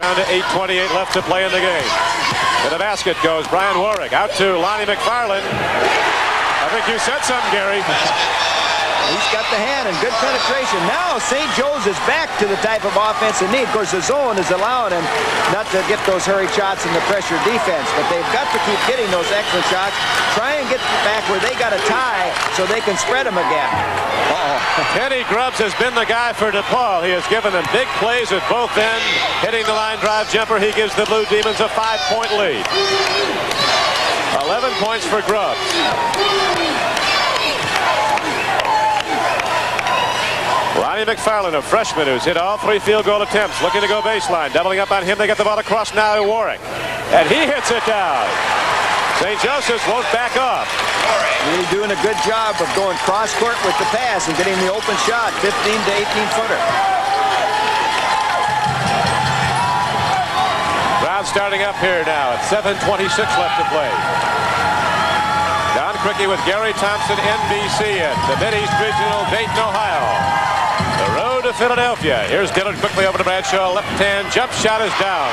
Down to 8:28 left to play in the game. To the basket goes Brian Warwick. Out to Lonnie McFarland. I think you said something, Gary. He's got the hand and good penetration. Now St. Joe's is back to the type of offense they need. Of course, the zone is allowing them not to get those hurried shots in the pressure defense, but they've got to keep getting those excellent shots. Try and get back where they got a tie so they can spread them again. Teddy Grubbs has been the guy for DePaul. He has given them big plays at both ends. Hitting the line drive jumper, he gives the Blue Demons a 5-point lead. 11 points for Grubbs. Lonnie McFarland, a freshman who's hit all 3 field goal attempts, looking to go baseline. Doubling up on him, they get the ball across now to Warwick. And he hits it down. St. Joseph's won't back off. Really doing a good job of going cross court with the pass and getting the open shot, 15 to 18 footer. Round starting up here now at 7:26 left to play. Don Criqui with Gary Thompson, NBC at the Mid-East Regional, Dayton, Ohio. The road to Philadelphia. Here's Dillard quickly over to Bradshaw. Left hand jump shot is down.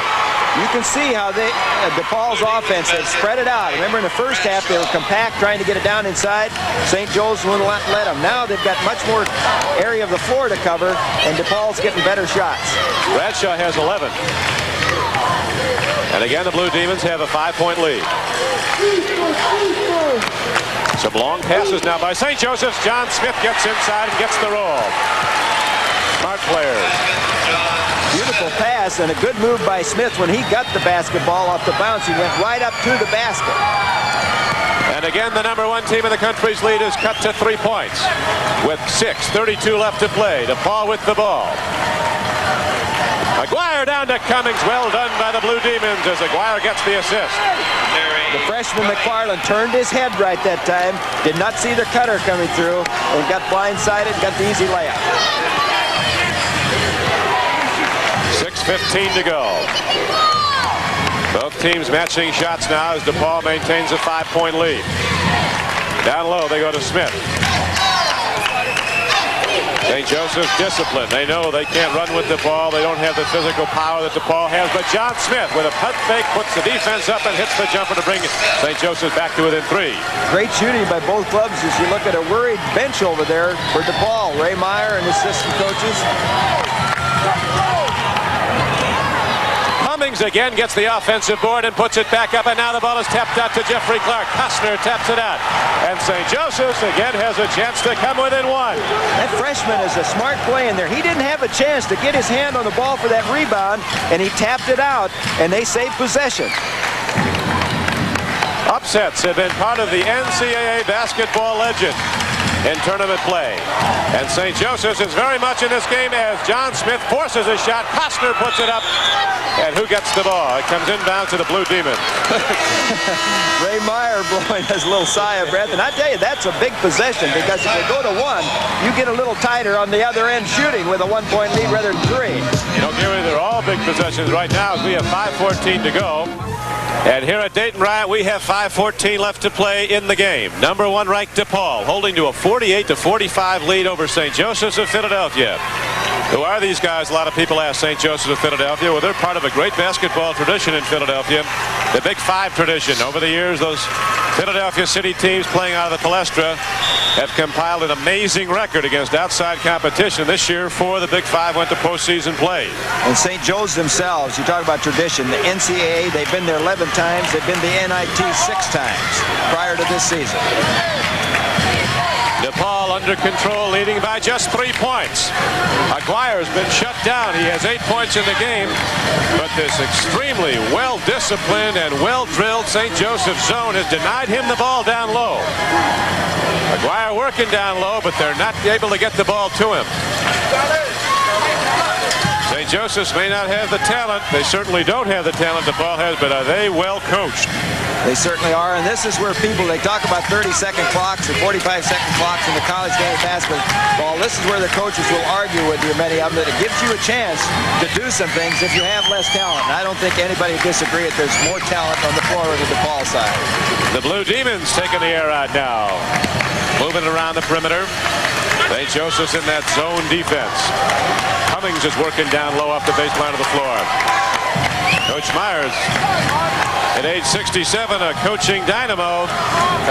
You can see how DePaul's offense has spread it out. Remember in the first half they were compact trying to get it down inside. St. Joe's wouldn't let them. Now they've got much more area of the floor to cover, and DePaul's getting better shots. Bradshaw has 11. And again, the Blue Demons have a 5-point lead. Some long passes now by St. Joseph's. John Smith gets inside and gets the roll. Smart players. Beautiful pass and a good move by Smith when he got the basketball off the bounce. He went right up to the basket. And again, the #1 team in the country's lead is cut to 3 points with 6:32 left to play. DePaul with the ball. Aguirre down to Cummings. Well done by the Blue Demons as Aguirre gets the assist. The freshman McFarland turned his head right that time. Did not see the cutter coming through and got blindsided, got the easy layup. 6:15 to go. Both teams matching shots now as DePaul maintains a 5-point lead. Down low they go to Smith. St. Joseph's discipline. They know they can't run with DePaul. They don't have the physical power that DePaul has. But John Smith with a punt fake puts the defense up and hits the jumper to bring St. Joseph's back to within 3. Great shooting by both clubs as you look at a worried bench over there for DePaul. Ray Meyer and assistant coaches. Cummings again gets the offensive board and puts it back up, and now the ball is tapped out to Jeffrey Clark. Costner taps it out, and St. Joseph's again has a chance to come within 1. That freshman is a smart play in there. He didn't have a chance to get his hand on the ball for that rebound, and he tapped it out, and they saved possession. Upsets have been part of the NCAA basketball legend in tournament play. And St. Joseph's is very much in this game as John Smith forces a shot. Costner puts it up. And who gets the ball? It comes inbound to the Blue Demons. Ray Meyer blowing his little sigh of breath. And I tell you, that's a big possession because if they go to 1, you get a little tighter on the other end shooting with a 1-point lead rather than 3. You know, Gary, they're all big possessions right now as we have 5:14 to go. And here at Dayton Riot, we have 5:14 left to play in the game. #1 ranked DePaul holding to a 48-45 lead over St. Joseph's of Philadelphia. Who are these guys? A lot of people ask. St. Joseph's of Philadelphia. Well, they're part of a great basketball tradition in Philadelphia. The Big Five tradition. Over the years, those Philadelphia City teams playing out of the Palestra have compiled an amazing record against outside competition. This year, 4 of the Big Five went to postseason play. And St. Joe's themselves, you talk about tradition. The NCAA, they've been there 11 times. They've been to the NIT 6 times prior to this season. DePaul under control, leading by just 3 points. Aguirre's been shut down. He has 8 points in the game, but this extremely well-disciplined and well-drilled St. Joseph's zone has denied him the ball down low. Aguirre working down low, but they're not able to get the ball to him. St. Joseph's may not have the talent. They certainly don't have the talent DePaul has, but are they well coached? They certainly are, and this is where people, they talk about 30-second clocks and 45-second clocks in the college game of basketball. This is where the coaches will argue with you, many of them, that it gives you a chance to do some things if you have less talent. And I don't think anybody would disagree that there's more talent on the floor of the DePaul side. The Blue Demons taking the air out now. Moving around the perimeter. St. Joseph's in that zone defense. Cummings is working down low off the baseline of the floor. Coach Myers, at age 67, a coaching dynamo.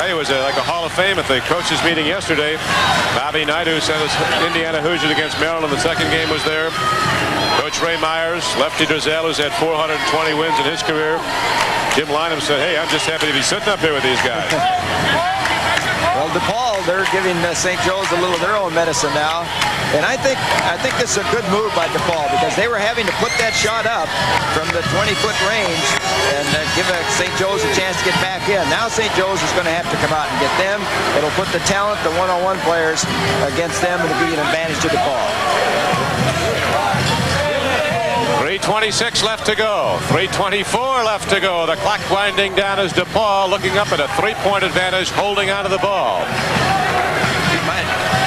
He was like a Hall of Fame at the coaches meeting yesterday. Bobby Knight, who sent us Indiana Hoosiers against Maryland. The second game was there. Coach Ray Myers, Lefty Drizel, who's had 420 wins in his career. Jim Lyman said, "Hey, I'm just happy to be sitting up here with these guys." Well, DePaul, they're giving St. Joe's a little of their own medicine now. And I think this is a good move by DePaul because they were having to put that shot up from the 20-foot range and give St. Joe's a chance to get back in. Now St. Joe's is going to have to come out and get them. It'll put the talent, the one-on-one players against them, and it'll be an advantage to DePaul. 3:26 left to go. 3:24 left to go. The clock winding down as DePaul looking up at a three-point advantage, holding onto the ball.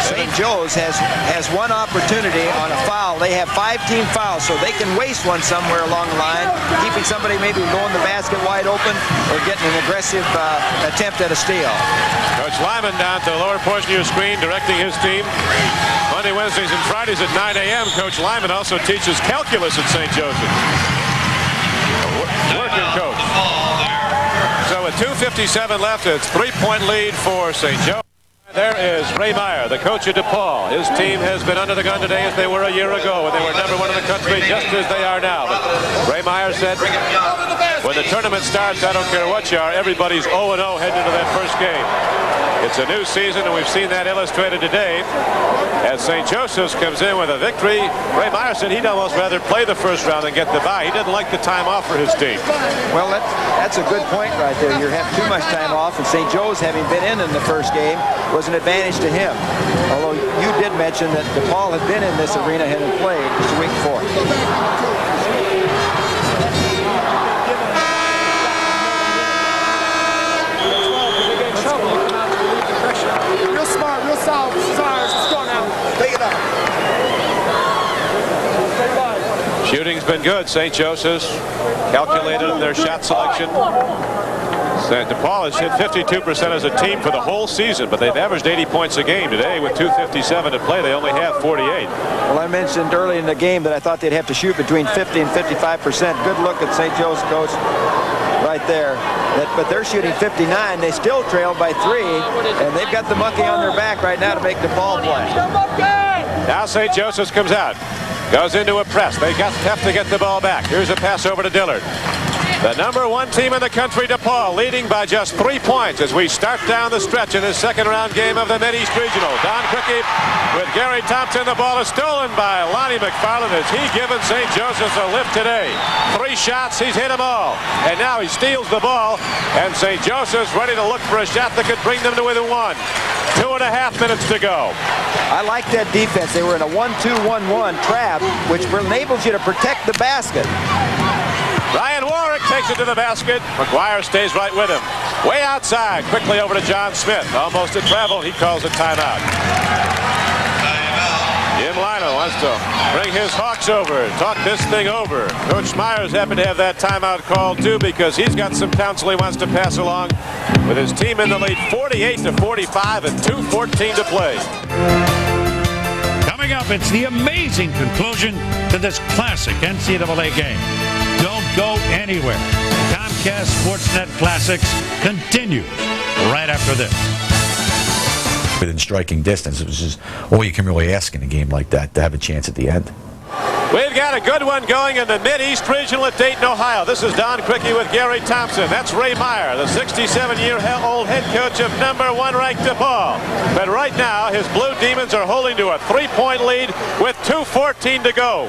St. Joe's has one opportunity on a foul. They have 5-team fouls, so they can waste one somewhere along the line, keeping somebody maybe blowing the basket wide open or getting an aggressive attempt at a steal. Coach Lyman down to the lower portion of your screen, directing his team. Monday, Wednesdays, and Fridays at 9 a.m. Coach Lyman also teaches calculus at St. Joseph's. Working coach. So with 2:57 left, it's 3-point lead for St. Joe. There is Ray Meyer, the coach of DePaul. His team has been under the gun today as they were a year ago when they were #1 in the country, just as they are now. But Ray Meyer said, when the tournament starts, I don't care what you are, everybody's 0-0 heading into that first game. It's a new season, and we've seen that illustrated today as St. Joseph's comes in with a victory. Ray Meyer said he'd almost rather play the first round than get the bye. He didn't like the time off for his team. Well, that's a good point right there. You have too much time off, and St. Joe's, having been in the first game, was an advantage to him. Although you did mention that DePaul had been in this arena and had played just a week before. Real smart, real solid. Let's go now. Take it up. Shooting's been good. St. Joseph's calculated in their shot selection. DePaul has hit 52% as a team for the whole season, but they've averaged 80 points a game today. With 2:57 to play, they only have 48. Well, I mentioned early in the game that I thought they'd have to shoot between 50 and 55%. Good look at St. Joe's coach right there. But they're shooting 59. They still trail by 3, and they've got the monkey on their back right now to make DePaul play. Now St. Joseph's comes out. Goes into a press. They have to get the ball back. Here's a pass over to Dillard. The #1 team in the country, DePaul, leading by just 3 points as we start down the stretch in this second-round game of the Mid-East Regional. Don Criqui with Gary Thompson. The ball is stolen by Lonnie McFarland as he given St. Joseph's a lift today. 3 shots, he's hit them all. And now he steals the ball, and St. Joseph's ready to look for a shot that could bring them to within 1. 2.5 minutes to go. I like that defense. They were in a 1-2-1-1 trap, which enables you to protect the basket. Ryan Warwick takes it to the basket. McGuire stays right with him. Way outside. Quickly over to John Smith. Almost at travel. He calls a timeout. Jim Lyman wants to bring his Hawks over. Talk this thing over. Coach Myers happened to have that timeout called too because he's got some counsel he wants to pass along with his team in the lead 48-45 and 2:14 to play. Coming up, it's the amazing conclusion to this classic NCAA game. Don't go anywhere. Comcast Sportsnet Classics continues right after this. Within striking distance, it was just all you can really ask in a game like that, to have a chance at the end. We've got a good one going in the Mid-East Regional at Dayton, Ohio. This is Don Criqui with Gary Thompson. That's Ray Meyer, the 67-year-old head coach of #1 ranked DePaul. But right now, his Blue Demons are holding to a 3-point lead with 2:14 to go.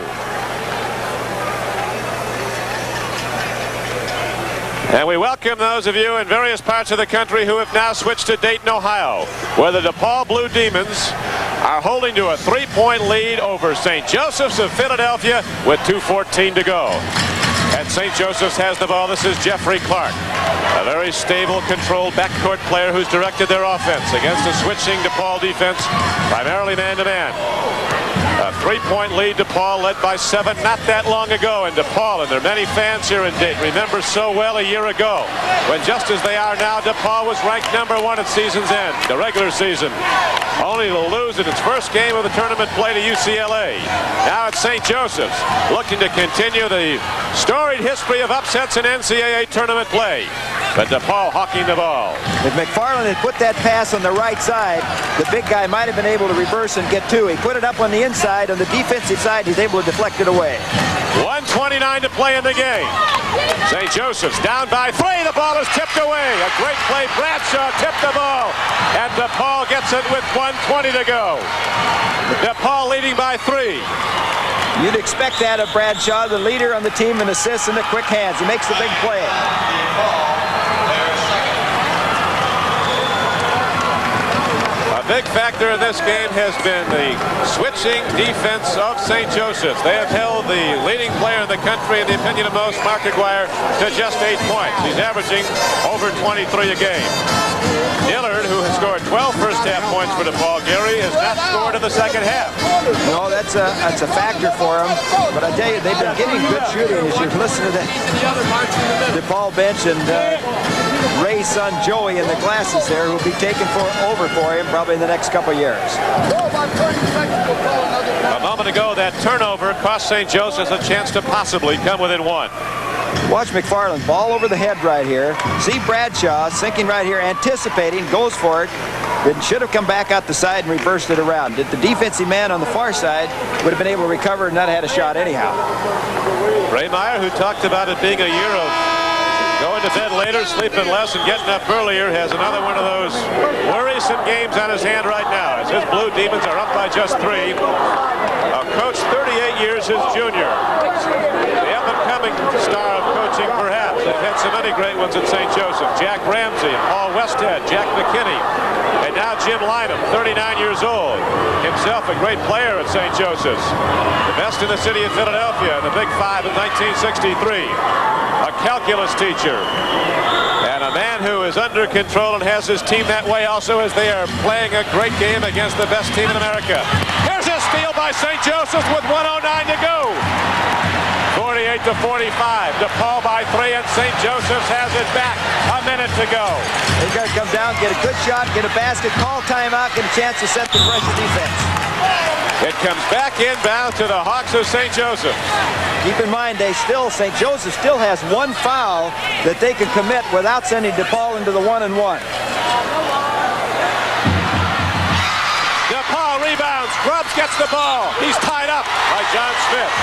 And we welcome those of you in various parts of the country who have now switched to Dayton, Ohio, where the DePaul Blue Demons are holding to a 3-point lead over St. Joseph's of Philadelphia with 2:14 to go. And St. Joseph's has the ball. This is Jeffrey Clark, a very stable, controlled backcourt player who's directed their offense against a switching DePaul defense, primarily man-to-man. A 3-point lead. DePaul led by 7 not that long ago. And DePaul and their many fans here in Dayton remember so well a year ago when, just as they are now, DePaul was ranked #1 at season's end, the regular season, only to lose in its first game of the tournament play to UCLA. Now it's St. Joseph's looking to continue the storied history of upsets in NCAA tournament play. But DePaul hawking the ball. If McFarland had put that pass on the right side, the big guy might have been able to reverse and get 2. He put it up on the inside. On the defensive side, he's able to deflect it away. 1:29 to play in the game. St. Joseph's down by 3. The ball is tipped away. A great play. Bradshaw tipped the ball. And DePaul gets it with 1:20 to go. DePaul leading by 3. You'd expect that of Bradshaw, the leader on the team in assists and the quick hands. He makes the big play. A big factor in this game has been the switching defense of St. Joseph's. They have held the leading player in the country, in the opinion of most, Mark Aguirre, to just 8 points. He's averaging over 23 a game. Dillard, who has scored 12 first-half points for DePaul, Gary, has not scored in the second half. No, that's a factor for him. But I tell you, they've been getting good shooting. As you listen to the DePaul bench and Ray's son Joey in the glasses there, who'll be taken over for him probably in the next couple of years. A moment ago, that turnover cost St. Joseph's a chance to possibly come within 1. Watch McFarland, ball over the head right here. See Bradshaw sinking right here, anticipating, goes for it. It should have come back out the side and reversed it around. The defensive man on the far side would have been able to recover and not had a shot anyhow. Ray Meyer, who talked about it being a year of going to bed later, sleeping less, and getting up earlier, has another one of those worrisome games on his hand right now, as his Blue Demons are up by just 3. A coach 38 years his junior. The up-and-coming star of coaching, perhaps. They've had so many great ones at St. Joseph. Jack Ramsey, Paul Westhead, Jack McKinney, and now Jim Lyman, 39 years old. Himself a great player at St. Joseph's. The best in the city of Philadelphia in the Big Five in 1963. A calculus teacher. And a man who is under control and has his team that way also, as they are playing a great game against the best team in America. Here's a steal by St. Joseph's with 1:09 to go. 48-45. DePaul by 3, and St. Joseph's has it back. A minute to go. They got to come down, get a good shot, get a basket, call timeout, get a chance to set the pressure defense. It comes back inbound to the Hawks of St. Joseph. Keep in mind, St. Joseph still has 1 foul that they can commit without sending DePaul into the 1-and-1. DePaul rebounds. Grubbs gets the ball. He's tied up by John Smith.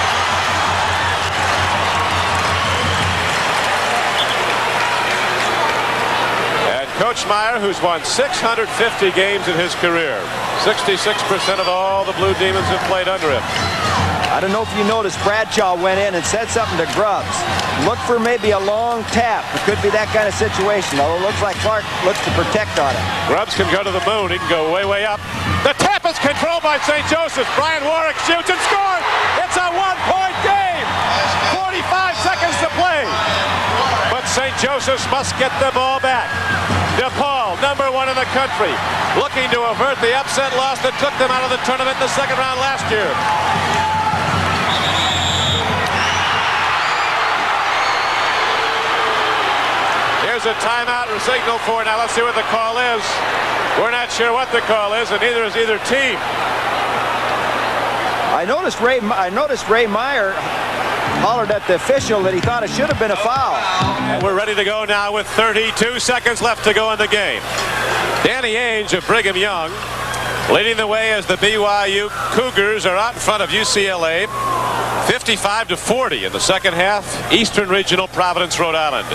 And Coach Meyer, who's won 650 games in his career. 66% of all the Blue Demons have played under him. I don't know if you noticed, Bradshaw went in and said something to Grubbs. Look for maybe a long tap. It could be that kind of situation, although it looks like Clark looks to protect on it. Grubbs can go to the moon. He can go way, way up. The tap is controlled by St. Joseph's. Brian Warwick shoots and scores. It's a 1-point game. 45 seconds to play. But St. Joseph's must get the ball back. DePaul, #1 in the country, looking to avert the upset loss that took them out of the tournament in the second round last year. Here's a timeout signal for. Now let's see what the call is. We're not sure what the call is, and neither is either team. I noticed Ray Meyer hollered at the official that he thought it should have been a foul. And we're ready to go now with 32 seconds left to go in the game. Danny Ainge of Brigham Young leading the way as the BYU Cougars are out in front of UCLA. 55-40 in the second half. Eastern Regional, Providence, Rhode Island.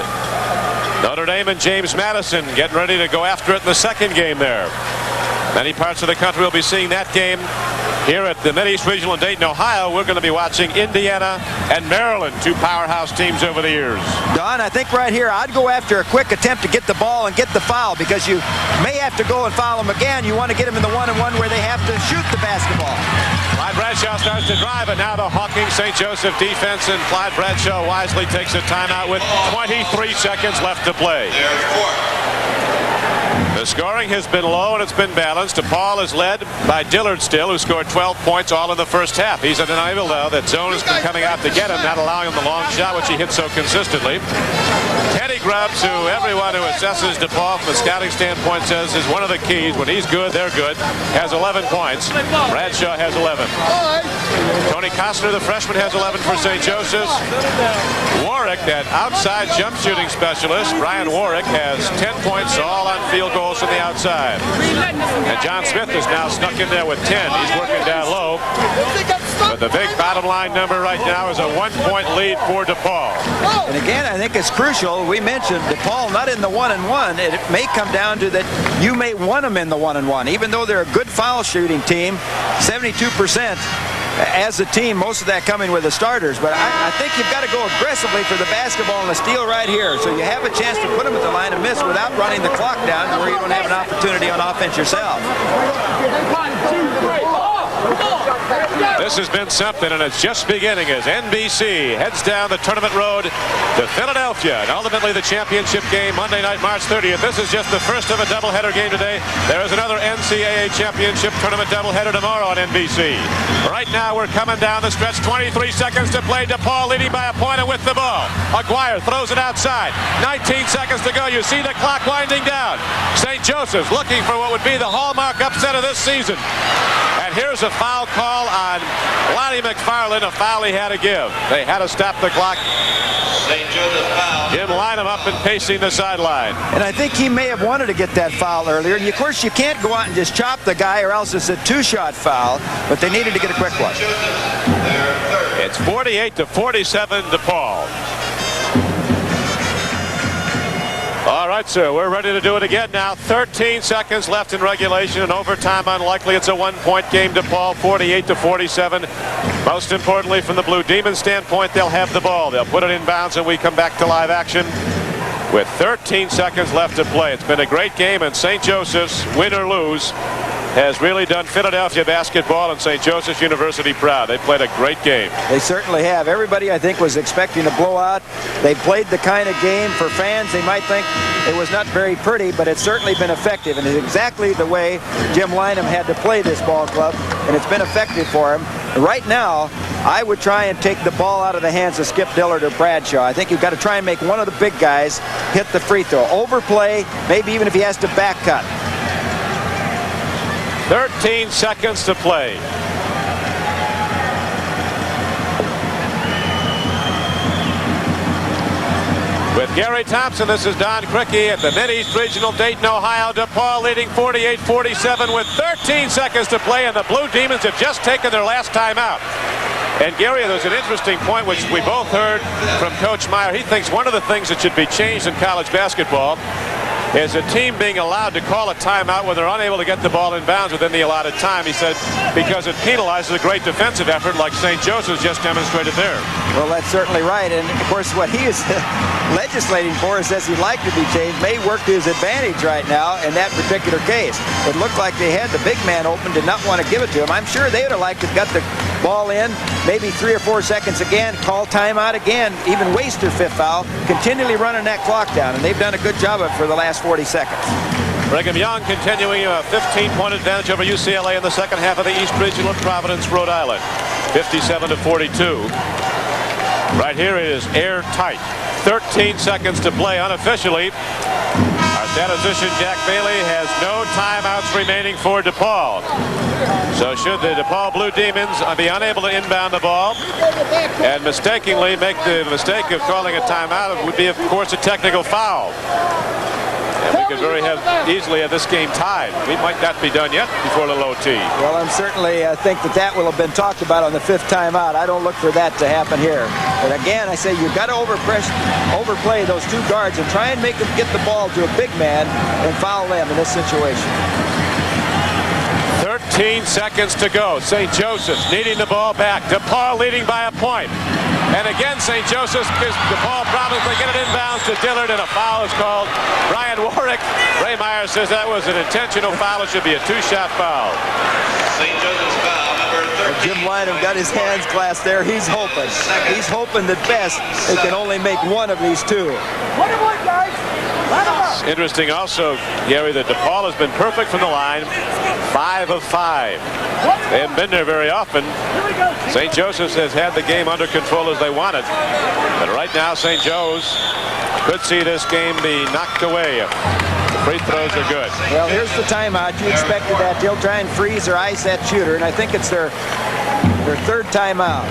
Notre Dame and James Madison getting ready to go after it in the second game there. Many parts of the country will be seeing that game. Here at the Mid-East Regional in Dayton, Ohio, we're going to be watching Indiana and Maryland, 2 powerhouse teams over the years. Don, I think right here I'd go after a quick attempt to get the ball and get the foul, because you may have to go and foul them again. You want to get them in the 1-and-1 where they have to shoot the basketball. Clyde Bradshaw starts to drive, and now the hawking St. Joseph defense, and Clyde Bradshaw wisely takes a timeout with 23 seconds left to play. The scoring has been low and it's been balanced. DePaul is led by Dillard still, who scored 12 points all in the first half. He's unable now that zone has been coming out to get him, not allowing him the long shot, which he hits so consistently. Teddy Grubbs, who everyone who assesses DePaul from a scouting standpoint says is one of the keys. When he's good, they're good. Has 11 points. Bradshaw has 11. Tony Costner, the freshman, has 11 for St. Joseph's. Warwick, that outside jump shooting specialist, Brian Warwick, has 10 points, all on field goals from the outside. And John Smith is now snuck in there with 10. He's working down low. But the big bottom line number right now is a 1-point lead for DePaul. And again, I think it's crucial. We mentioned DePaul not in the 1-and-1. It may come down to that you may want them in the 1-and-1. Even though they're a good foul shooting team, 72%. As a team, most of that coming with the starters. But I think you've got to go aggressively for the basketball and the steal right here. So you have a chance to put them at the line and miss without running the clock down to where you don't have an opportunity on offense yourself. This has been something, and it's just beginning as NBC heads down the tournament road to Philadelphia and ultimately the championship game Monday night, March 30th. This is just the first of a doubleheader game today. There is another NCAA championship tournament doubleheader tomorrow on NBC. Right now, we're coming down the stretch. 23 seconds to play. DePaul leading by a point and with the ball. Aguirre throws it outside. 19 seconds to go. You see the clock winding down. St. Joseph's looking for what would be the hallmark upset of this season. And here's a foul call on Lonnie McFarland, a foul he had to give. They had to stop the clock. St. Joseph's foul. Jim Lyman up and pacing the sideline. And I think he may have wanted to get that foul earlier. And of course, you can't go out and just chop the guy or else it's a two-shot foul. But they needed to get a quick one. It's 48-47 DePaul. All right, sir, we're ready to do it again now. 13 seconds left in regulation and overtime unlikely. It's a 1-point game. DePaul 48-47. Most importantly, from the Blue Demons standpoint, they'll have the ball. They'll put it in bounds and we come back to live action with 13 seconds left to play. It's been a great game, and St. Joseph's, win or lose, has really done Philadelphia basketball and St. Joseph's University proud. They played a great game. They certainly have. Everybody, I think, was expecting a blowout. They played the kind of game for fans. They might think it was not very pretty, but it's certainly been effective. And it's exactly the way Jim Lyman had to play this ball club, and it's been effective for him. Right now, I would try and take the ball out of the hands of Skip Dillard or Bradshaw. I think you've got to try and make one of the big guys hit the free throw. Overplay, maybe even if he has to back cut. 13 seconds to play. With Gary Thompson, this is Don Criqui at the Mid-East Regional, Dayton, Ohio. DePaul leading 48-47 with 13 seconds to play, and the Blue Demons have just taken their last timeout. And Gary, there's an interesting point which we both heard from Coach Meyer. He thinks one of the things that should be changed in college basketball is a team being allowed to call a timeout when they're unable to get the ball in bounds within the allotted time. He said because it penalizes a great defensive effort like St. Joseph's just demonstrated there. Well, that's certainly right. And, of course, what he is legislating for is, says he'd like to be changed, may work to his advantage right now in that particular case. It looked like they had the big man open, did not want to give it to him. I'm sure they would have liked to have got the ball in, maybe 3 or 4 seconds again, call timeout again, even waste their fifth foul, continually running that clock down. And they've done a good job of it for the last 40 seconds. Brigham Young continuing a 15-point advantage over UCLA in the second half of the East Regional at Providence, Rhode Island. 57-42. Right here is airtight. 13 seconds to play unofficially. Our statistician Jack Bailey has no timeouts remaining for DePaul. So should the DePaul Blue Demons be unable to inbound the ball and mistakenly make the mistake of calling a timeout, it would be, of course, a technical foul. And we could very easily have this game tied. We might not be done yet before the low T. Well, I'm certainly think that will have been talked about on the 5th timeout. I don't look for that to happen here. But again, I say you've got to overplay those two guards and try and make them get the ball to a big man and foul them in this situation. 13 seconds to go. St. Joseph's needing the ball back. DePaul leading by a point. And again, St. Joseph's gives DePaul problems. They get it inbounds to Dillard, and a foul is called. Brian Warwick. Ray Meyer says that was an intentional foul. It should be a two-shot foul. St. Joseph's foul, number 13. Jim Lyman got his hands clasped there. He's hoping. He's hoping that best they can only make one of these two. What, guys? It's interesting also, Gary, that DePaul has been perfect from the line, 5 of 5. They haven't been there very often. St. Joseph's has had the game under control as they wanted. But right now, St. Joe's could see this game be knocked away. The free throws are good. Well, here's the timeout. You expected that. They'll try and freeze or ice that shooter, and I think it's their third timeout.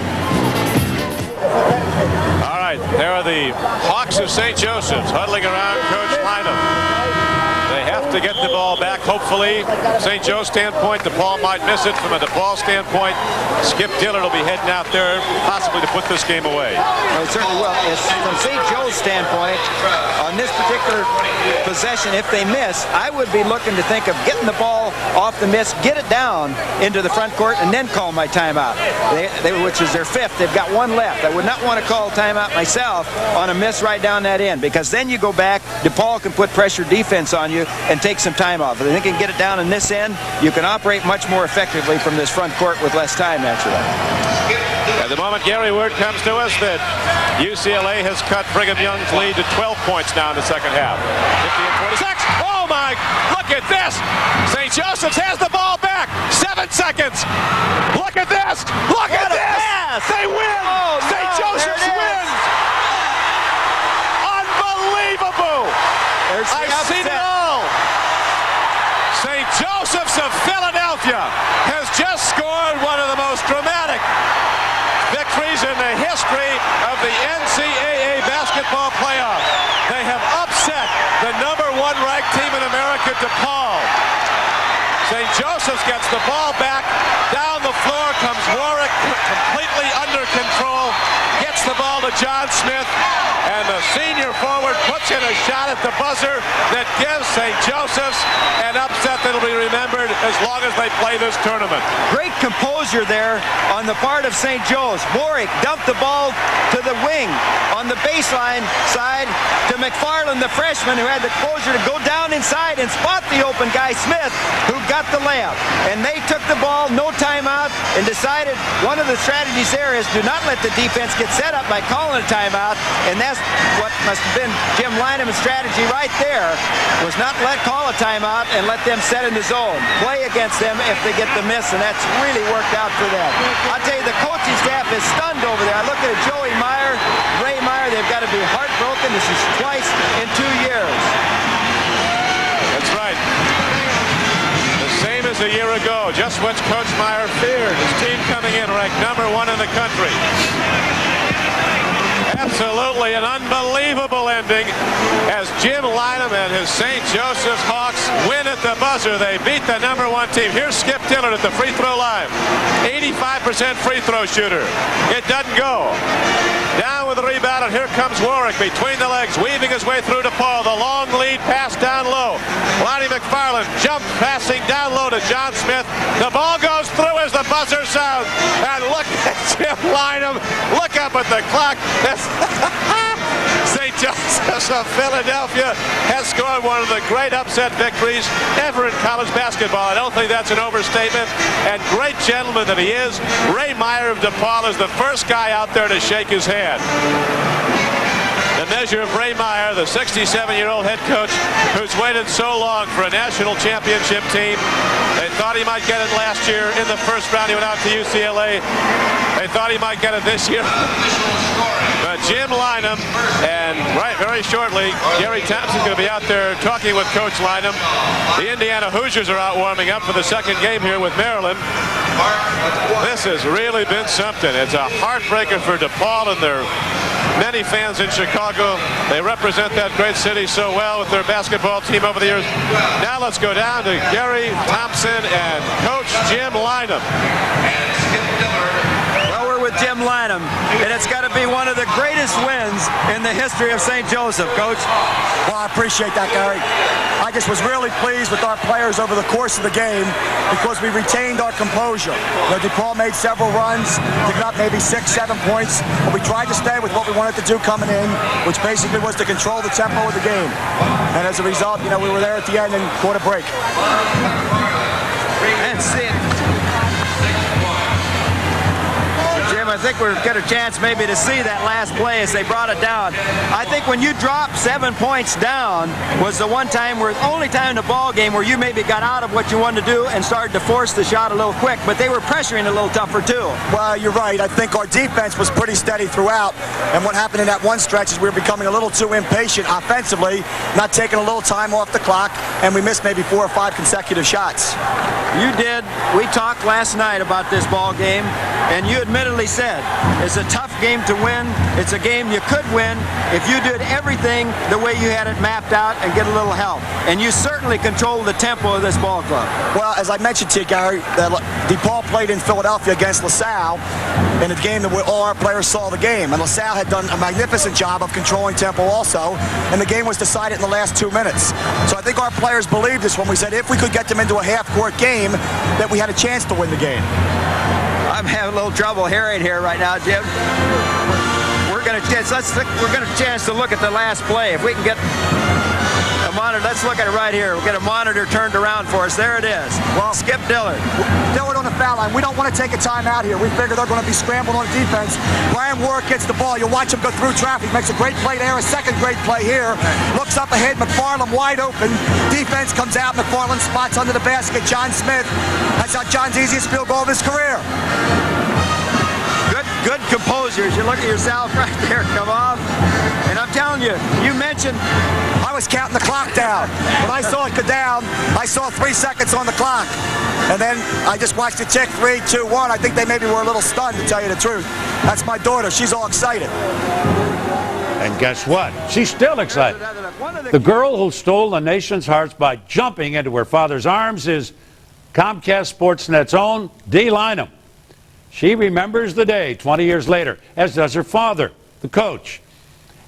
All right, there are the Hawks of St. Joseph's huddling around Coach Lyman. They have to get the ball back, hopefully. St. Joe's standpoint, DePaul might miss it. From a DePaul standpoint, Skip Dillard will be heading out there possibly to put this game away. Well, it certainly will. From St. Joe's standpoint, on this particular possession, if they miss, I would be looking to think of getting the ball off the miss, get it down into the front court, and then call my timeout, which is their fifth. They've got one left. I would not want to call timeout myself on a miss right down that end, because then you go back, DePaul can put pressure defense on you and take some time off. If they can get it down in this end, you can operate much more effectively from this front court with less time, naturally. At the moment, Gary, word comes to us that UCLA has cut Brigham Young's lead to 12 points now in the second half. 50-26. Oh, my! Look at this! St. Joseph's has the ball back. 7 seconds. Look at this! Look at this! Pass. They win! Oh, St. Joseph's wins! Unbelievable! I've seen it all! St. Joseph's of Philadelphia has just scored one of the most dramatic victories in the history of the NCAA basketball playoff. They have upset the #1 ranked team in America, DePaul. St. Joseph's gets the ball back. Down the floor comes Warwick, completely under control. Gets the ball to John Smith. And the senior forward puts in a shot at the buzzer that gives St. Joseph's an upset that will be remembered as long as they play this tournament. Great composure there on the part of St. Joe's. Warwick dumped the ball to the wing on the baseline side to McFarland, the freshman, who had the composure to go down inside and spot the open guy, Smith, who got the layup. And they took the ball, no timeout, and decided one of the strategies there is do not let the defense get set up by calling a timeout. And that's what must have been Jim Lyman's strategy right there, was not call a timeout and let them set in the zone. Play against them if they get the miss, and that's really worked out for them. I'll tell you, the coaching staff is stunned over there. I look at Joey Meyer, Ray Meyer, they've got to be heartbroken. This is twice in 2 years. That's right. The same as a year ago, just what Coach Meyer feared. His team coming in ranked #1 in the country. Absolutely an unbelievable ending as Jim Lyman and his St. Joseph's Hawks win at the buzzer. They beat the #1 team. Here's Skip Dillard at the free throw line. 85% free throw shooter. It doesn't go. Down with the rebound, and here comes Warwick between the legs, weaving his way through DePaul. The long lead pass down low. Lonnie McFarland jump passing down low to John Smith. The ball goes through as the buzzer sounds. And look at Jim Lyman. Look up at the clock. St. Joseph's of Philadelphia has scored one of the great upset victories ever in college basketball. I don't think that's an overstatement. And great gentleman that he is, Ray Meyer of DePaul is the first guy out there to shake his hand. The measure of Ray Meyer, the 67-year-old head coach who's waited so long for a national championship team. They thought he might get it last year in the first round. He went out to UCLA. They thought he might get it this year. But Jim Lyman, and very shortly, Gary Thompson's going to be out there talking with Coach Lyman. The Indiana Hoosiers are out warming up for the second game here with Maryland. This has really been something. It's a heartbreaker for DePaul and their many fans in Chicago. They represent that great city so well with their basketball team over the years. Now let's go down to Gary Thompson and Coach Jim Lyman. Well, we're with Jim Lyman, and it's got to be one of the greatest wins in the history of St. Joseph, Coach. Well, I appreciate that, Gary. I just was really pleased with our players over the course of the game because we retained our composure. DePaul made several runs, giving up maybe 6-7 points, but we tried to stay with what we wanted to do coming in, which basically was to control the tempo of the game. And as a result, we were there at the end and caught a break. That's it. Jim Jim, I think we've got a chance maybe to see that last play as they brought it down. I think when you dropped 7 points down was the only time in the ball game where you maybe got out of what you wanted to do and started to force the shot a little quick, but they were pressuring a little tougher too. Well, you're right. I think our defense was pretty steady throughout, and what happened in that one stretch is we were becoming a little too impatient offensively, not taking a little time off the clock, and we missed maybe 4 or 5 consecutive shots. You did. We talked last night about this ball game, and you admittedly said it's a tough game to win. It's a game you could win if you did everything the way you had it mapped out and get a little help. And you certainly controlled the tempo of this ball club. Well, as I mentioned to you, Gary, DePaul played in Philadelphia against LaSalle in a game that all our players saw the game. And LaSalle had done a magnificent job of controlling tempo also, and the game was decided in the last 2 minutes. So I think our players believed us when we said if we could get them into a half-court game, that we had a chance to win the game. I'm having a little trouble hearing here right now, Jim. We're going to chance to look at the last play. If we can get a monitor, let's look at it right here. We'll get a monitor turned around for us. There it is. Well, Skip Dillard. Dillard on the foul line. We don't want to take a timeout here. We figure they're going to be scrambling on defense. Brian Warwick gets the ball. You'll watch him go through traffic. Makes a great play there. A second great play here. Looks up ahead. McFarland wide open. Defense comes out. McFarland spots under the basket. John Smith. That's not John's easiest field goal of his career. Good composure as you look at yourself right there come off. And I'm telling you, you mentioned... I was counting the clock down. When I saw it go down, I saw 3 seconds on the clock. And then I just watched it tick 3, 2, 1. I think they maybe were a little stunned, to tell you the truth. That's my daughter. She's all excited. And guess what? She's still excited. The girl who stole the nation's hearts by jumping into her father's arms is Comcast Sportsnet's own Dee Lynam. She remembers the day 20 years later, as does her father, the coach.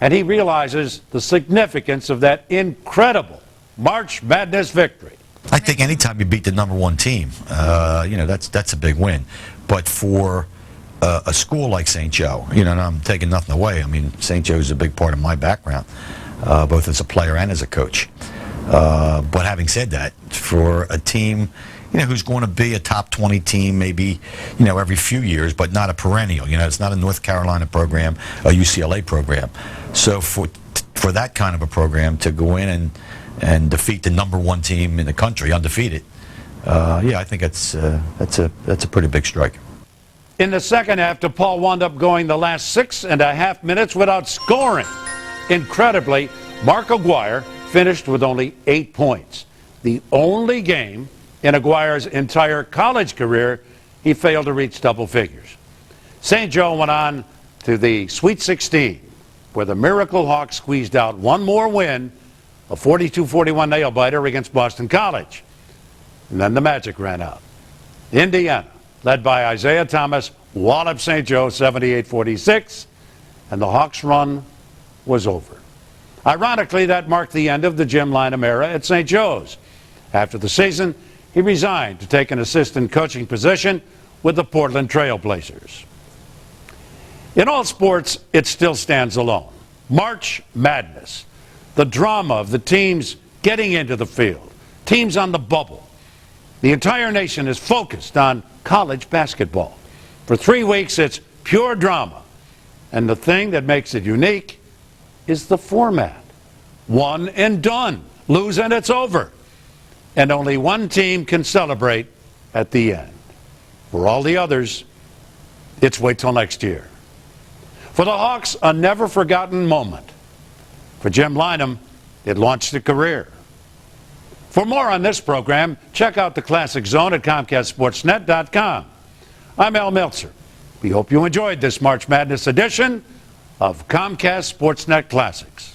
And he realizes the significance of that incredible March Madness victory. I think anytime you beat the #1 team, that's a big win. But for a school like St. Joe, and I'm taking nothing away. I mean, St. Joe is a big part of my background, both as a player and as a coach. But having said that, for a team, who's going to be a top 20 team maybe, every few years, but not a perennial. It's not a North Carolina program, a UCLA program. So for that kind of a program to go in and defeat the #1 team in the country, undefeated, I think that's a pretty big strike. In the second half, DePaul wound up going the last 6.5 minutes without scoring. Incredibly, Mark Aguirre finished with only 8 points. The only game in Aguirre's entire college career he failed to reach double figures. St. Joe went on to the Sweet 16, where the Miracle Hawks squeezed out one more win, a 42-41 nail-biter against Boston College. And then the magic ran out. Indiana, led by Isaiah Thomas, walloped St. Joe 78-46, and the Hawks' run was over. Ironically, that marked the end of the Jim Lyman era at St. Joe's. After the season, he resigned to take an assistant coaching position with the Portland Trail Blazers. In all sports, it still stands alone. March Madness, the drama of the teams getting into the field, teams on the bubble. The entire nation is focused on college basketball. For 3 weeks, it's pure drama. And the thing that makes it unique is the format. One and done. Lose and it's over. And only one team can celebrate at the end. For all the others, it's wait till next year. For the Hawks, a never-forgotten moment. For Jim Lyman, it launched a career. For more on this program, check out the Classic Zone at ComcastSportsnet.com. I'm Al Meltzer. We hope you enjoyed this March Madness edition of Comcast Sportsnet Classics.